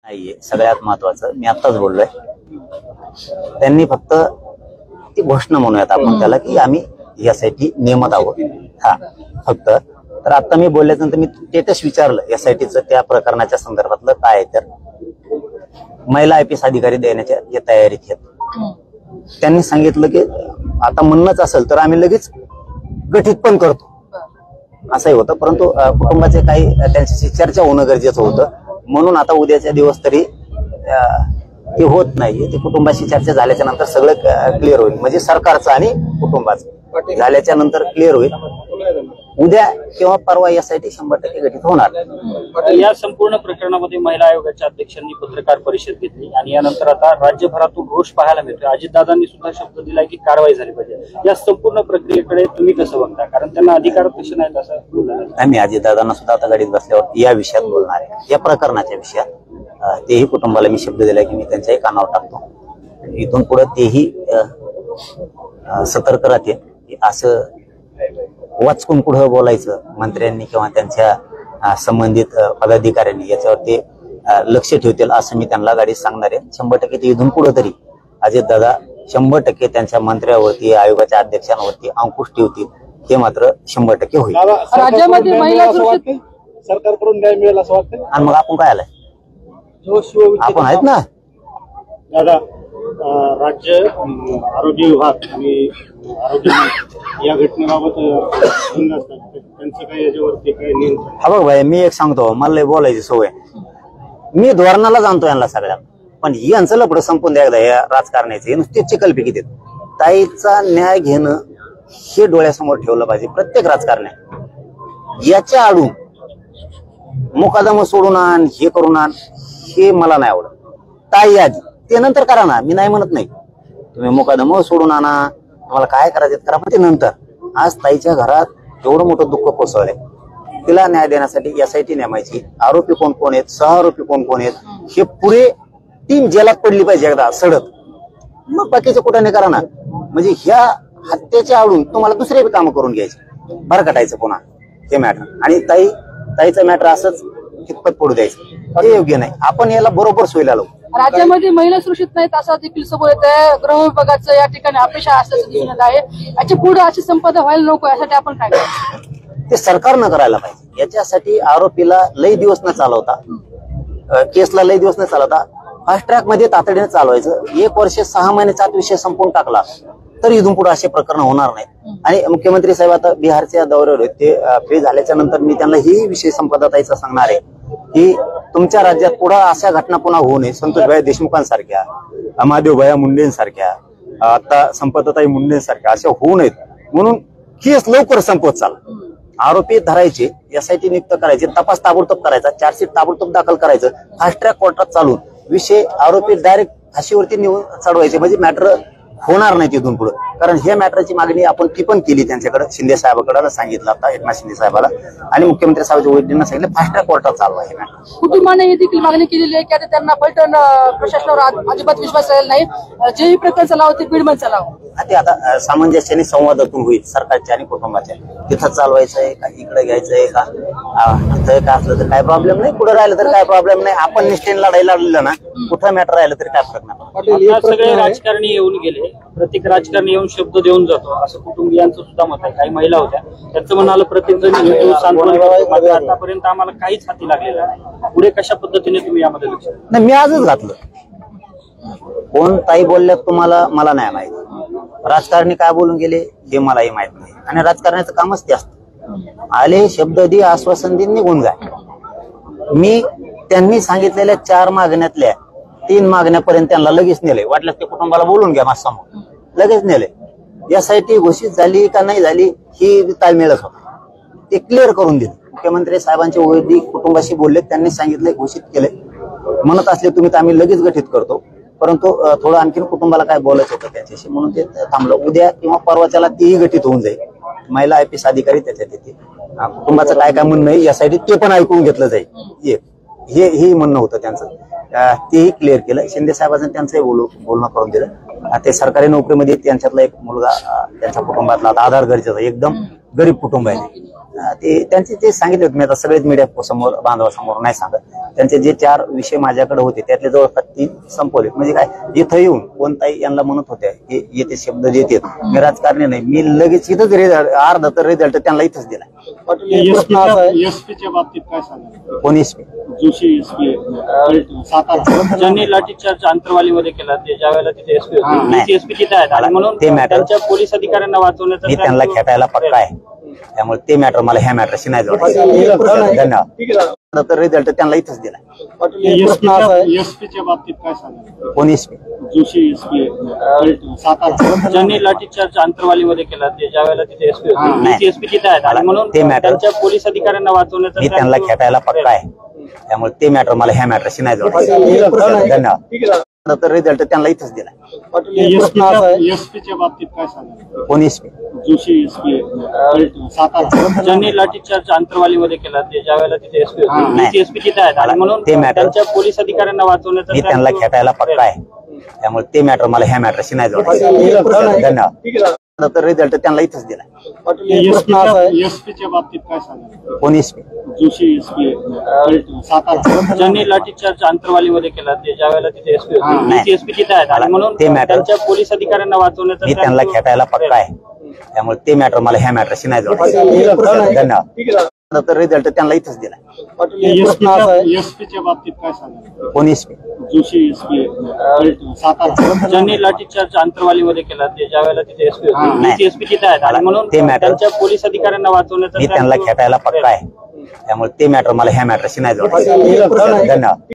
नाहीये सगळ्यात महत्वाचं मी आत्ताच बोललोय। त्यांनी फक्त ती घोषणा म्हणूयात आपण त्याला की आम्ही यासाठी नियमात आहोत। हा फक्त तर आता मी बोलल्यानंतर मी स्टेटस विचारलं एसआयटीचं त्या प्रकरणाच्या संदर्भातलं काय आहे, तर महिला आयपीएस अधिकारी देण्याच्या या तयारीत आहेत। त्यांनी सांगितलं की आता म्हणणंच असेल तर आम्ही लगेच गठीत पण करतो असंही होतं, परंतु कुटुंबाचे काही त्यांच्याशी चर्चा होणं गरजेचं होतं, म्हणून आता उद्याच्या दिवस तरी ते होत नाही। ते कुटुंबाशी चर्चा झाल्याच्या नंतर सगळं क्लिअर होईल, म्हणजे सरकारचं आणि कुटुंबाचं झाल्याच्या नंतर क्लिअर होईल। उद्या किंवा परवा यासाठी 100% गठीत होणार। या संपूर्ण प्रकरणामध्ये महिला आयोगाच्या अध्यक्षांनी पत्रकार परिषद घेतली आणि यानंतर आता राज्यभरातून रोष पाहायला मिळतोय। अजितदादांनी सुद्धा शब्द दिलाय की कारवाई झाली पाहिजे। या संपूर्ण प्रक्रियेकडे तुम्ही कसं बघता, कारण त्यांना अधिकार तसे नाहीत असं आम्ही अजितदादांना सुद्धा आता गाडीत बसल्यावर या विषयात बोलणार आहे, या प्रकरणाच्या विषयात। तेही कुटुंबाला मी शब्द दिलाय की मी त्यांच्याही कानावर टाकतो। इथून पुढे तेही सतर्क राहते। असं वाचकून पुढे बोलायचं मंत्र्यांनी किंवा त्यांच्या संबंधित पदाधिकाऱ्यांनी याच्यावर ते लक्ष ठेवतील असं मी त्यांना गाडीत सांगणार आहे। 100% ते इथून पुढे तरी अजितदादा 100% त्यांच्या मंत्र्यावरती आयोगाच्या अध्यक्षांवरती अंकुश ठेवतील, हे मात्र 100% होईल। राज्यामध्ये महिला सरकारकडून न्याय मिळेल असं वाटतं, आणि मग आपण काय आलाय आपण आहेत ना दादा। राज्य आरोग्य विभाग आणि आरोग्य या घटनेबाबत त्यांचं काही याच्यावरती काही नियंत्रण? हा बघ भाई, मी एक सांगतो, मला बोलायची सवय, मी धोरणाला जाणतो यांना सगळ्यात, पण यांचं लपडं संपून द्या एकदा या राजकारणाचे नुसते चिकलपिकी देत। ताईचा न्याय घेणं हे डोळ्यासमोर ठेवलं पाहिजे प्रत्येक राजकारण्या। याच्या आडून मुकादम सोडून आण, हे करून आण, हे मला नाही आवडत। ताई आधी ते नंतर करा ना, मी नाही म्हणत नाही, तुम्ही मुकादम सोडून आणा, तुम्हाला काय करायचं करा, पण ते नंतर। आज ताईच्या घरात एवढं मोठं दुःख कोसळलंय, तिला न्याय देण्यासाठी एसआयटी नेमायची, आरोपी कोण कोण आहेत, सहआरोपी कोण कोण आहेत, हे पुरे टीम जेलात पडली पाहिजे एकदा सडक, मग बाकीचं कुठं नाही करा ना। म्हणजे ह्या हत्येच्या आडून तुम्हाला दुसरे कामं करून घ्यायचे, भरकटायचं पुन्हा हे मॅटर, आणि ताईचं मॅटर असंच कितपत पडू द्यायचं हे योग्य नाही। आपण याला बरोबर सोयीला लावू। राज्यामध्ये महिला सुरक्षित नाहीत असा देखील समोर येत आहे। गृह विभागाचं या ठिकाणी अपेक्षा असल्याचं दिसून येत आहे। याच्या पुढे अशी संपदा व्हायला नको, यासाठी आपण काय करायचं? ते सरकारनं करायला पाहिजे। याच्यासाठी आरोपीला लई दिवस न चालवता, केसला लई दिवस न चालवता फास्ट ट्रॅक मध्ये तातडीने चालवायचं। 1 वर्ष 6 महिन्याचा विषय संपून टाकला तर इथून पुढे असे प्रकरण होणार नाहीत। आणि मुख्यमंत्री साहेब आता बिहारच्या दौऱ्यावर ते फ्री झाल्याच्या नंतर मी त्यांना ही विषय संपदाताईचा सांगणार आहे की तुमच्या राज्यात पुढे अशा घटना पुन्हा होऊ नये। संतोषभाई देशमुखांसारख्या, महादेवभाई मुंडेंसारख्या, आता संपदाताई मुंडेंसारख्या अशा होऊ नयेत, म्हणून केस लवकर संपवत चाल। आरोपी धरायचे, एसआयटी नियुक्त करायचे, तपास ताबडतोब करायचा, चार्जशीट ताबडतोब दाखल करायचं, फास्ट ट्रॅक कोर्टात चालून विषय आरोपी डायरेक्ट फाशीवरती नेऊन चढवायचे, म्हणजे मॅटर होणार नाही तिथून पुढे। कारण हे मॅटरची मागणी आपण ती पण केली त्यांच्याकडे, शिंदे साहेबांकडे सांगितलं आता, एकनाथ शिंदे साहेबाला, आणि मुख्यमंत्री साहेबांच्या वैद्यांना सांगितलं फास्ट ट्रॅक कोर्टात चालवा हे मॅटर। कुटुंबाने ही देखील मागणी केलेली आहे की आता त्यांना पलटण प्रशासनावर अजिबात विश्वास राहिला नाही, जेही प्रकरण चालावं ते बीडमध्ये चालावं। ते आता सामंजस्याने संवादातून होईल सरकारच्या आणि कुटुंबाच्या, तिथं चालवायचंय का इकडे घ्यायचंय का, इथं काय असलं तर काय प्रॉब्लेम नाही, पुढे राहिलं तर काय प्रॉब्लेम नाही। आपण निष्ठेने लढायला लागलं ना, कुठं मॅटर राहिलं तरी काय फरक नाही। सगळे राजकारणी येऊन गेले, प्रत्येक राजकारणी येऊन शब्द देऊन जातो असं कुटुंबियांचं सुद्धा मत आहे। काही महिला होत्या, त्यांचं म्हणालं प्रत्येक जण सांत्वन, आतापर्यंत आम्हाला काहीच हाती लागलेलं नाही। पुढे कशा पद्धतीने तुम्ही यामध्ये लक्ष? नाही, मी आजच घातलं, कोण ताई बोलल्यात तुम्हाला मला नाही माहिती, राजकारणी काय बोलून गेले हे मलाही माहित नाही, आणि राजकारणाचं कामच ते असतं। आले शब्द दे, आश्वासन दे, निघून जा। मी त्यांनी सांगितलेल्या 4 मागण्यातल्या 3 मागण्यापर्यंत त्यांना लगेच नेले, वाटलं ते कुटुंबाला बोलून घ्या माझ्या समोर, लगेच नेले। एसआयटी घोषित झाली का नाही झाली ही ताळमेळच होता, ते क्लिअर करून दिलं। मुख्यमंत्री साहेबांचे वैदिक कुटुंबाशी बोलले, त्यांनी सांगितले, घोषित केले, म्हणत असले तुम्ही तर आम्ही लगेच गठीत करतो, परंतु थोडं आणखीन कुटुंबाला काय बोलायचं होतं त्याच्याशी, म्हणून ते थांबलं। उद्या किंवा परवाच्याला तीही गठीत होऊन जाईल, महिला आयपीएस अधिकारी त्याच्यात येते, कुटुंबाचं काय काय म्हणणं आहे यासाठी ते पण ऐकून घेतलं जाईल, हे म्हणणं होतं त्यांचं, तेही क्लिअर केलं। शिंदे साहेबांचं त्यांचंही बोलणं करून दिलं। ते सरकारी नोकरीमध्ये त्यांच्यातला एक मुलगा त्यांच्या कुटुंबातला आधार गरजेचा, एकदम गरीब कुटुंब आहे, ते त्यांचे ते सांगितले होते मी आता सगळेच मीडिया समोर बांधवासमोर नाही सांगत. त्यांचे जे 4 विषय माझ्याकडे होते त्यातले जवळपास 3 संपवले. म्हणजे काय इथं येऊन कोणताही यांना म्हणत होत्या हे येते शब्द येते मी राजकारणी नाही मी लगेच इथंच अर्धा तर रिझल्ट त्यांना इथंच दिला. एसपीच्या बाबतीत काय सांगा कोण एसपी जोशी एसपी सातारा ज्यांनी लाठीचार्ज आंतरवालीमध्ये केला ते ज्या वेळेला तिथे एसपी होते एसपी तिथे आहेत आणि म्हणून ते मॅटर त्यांच्या पोलीस अधिकाऱ्यांना वाचवण्याचा मी त्यांना खेटायला पक्का आहे. त्यामुळे ते मॅटर मला ह्या मॅटरशी नाही जोडायचं. धन्यवाद. तर रिझल्ट त्यांना इथंच दिला. एसपीच्या बाबतीत काय सांगा कोण एसपी जोशी एसपी सातारा ज्यांनी लाठीचार्ज आंतरवालीमध्ये केला ते ज्या वेळेला तिथे एसपी होते एसपी तिथे आहेत आणि म्हणून ते मॅटर त्यांच्या पोलीस अधिकाऱ्यांना वाचवण्याचा मी त्यांना खेटायला पक्का आहे. त्यामुळे ते मॅटर मला ह्या मॅटरशी नाही जोडायचं. धन्यवाद. तर रिझल्ट त्यांना इथंच दिला. एसपीच्या बाबतीत काय सांगा कोण एसपी जोशी एसपी सातारा ज्यांनी लाठीचार्ज आंतरवालीमध्ये केला ते ज्या वेळेला तिथे एसपी होते एसपी तिथे आहेत आणि म्हणून ते मॅटर त्यांच्या पोलीस अधिकाऱ्यांना वाचवण्याचा मी त्यांना खेटायला पक्का आहे. त्यामुळे ते मॅटर मला ह्या मॅटरशी नाही जोडायचं. धन्यवाद. तर रिझल्ट त्यांना इथंच दिला. एसपीच्या बाबतीत काय सांगा कोण एसपी जोशी एसपी सातारा ज्यांनी लाठीचार्ज आंतरवालीमध्ये केला ते ज्या वेळेला तिथे एसपी होते एसपी तिथे आहेत आणि म्हणून ते मॅटर त्यांच्या पोलीस अधिकाऱ्यांना वाचवण्याचा मी त्यांना खेटायला पक्का आहे. त्यामुळे ते मॅटर मला ह्या मॅटरशी नाही जोडायचं. धन्यवाद. तर रिझल्ट त्यांना इथंच दिला. एसपीच्या बाबतीत काय सांगा कोण एसपी जोशी एसपी सातारा ज्यांनी लाठीचार्ज आंतरवालीमध्ये केला ते ज्या वेळेला तिथे एसपी होते एसपी तिथे आहेत आणि म्हणून ते मॅटर त्यांच्या पोलीस अधिकाऱ्यांना वाचवण्याचा मी त्यांना खेटायला पक्का आहे. त्यामुळे ते मॅटर मला ह्या मॅटरशी नाही जोडायचं. धन्यवाद.